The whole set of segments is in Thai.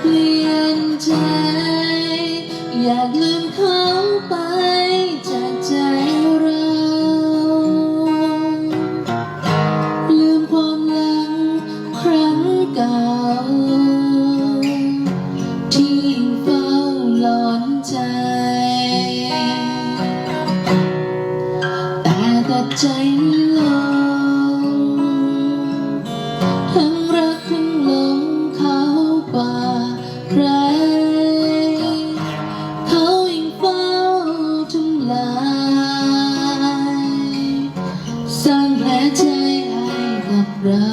เปลี่ยนใจอยากลืมเขาไปจากใจเราลืมความหลังครั้งเก่าที่เฝ้าหลอนใจแต่ตัดใจไม่ลงทั้งรักทั้งหลงเขาป่าใครเขายังเฝ้าทำลายสร้างแผลใจให้กับเรา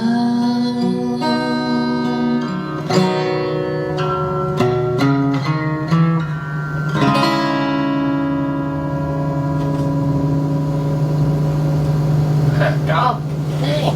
Go.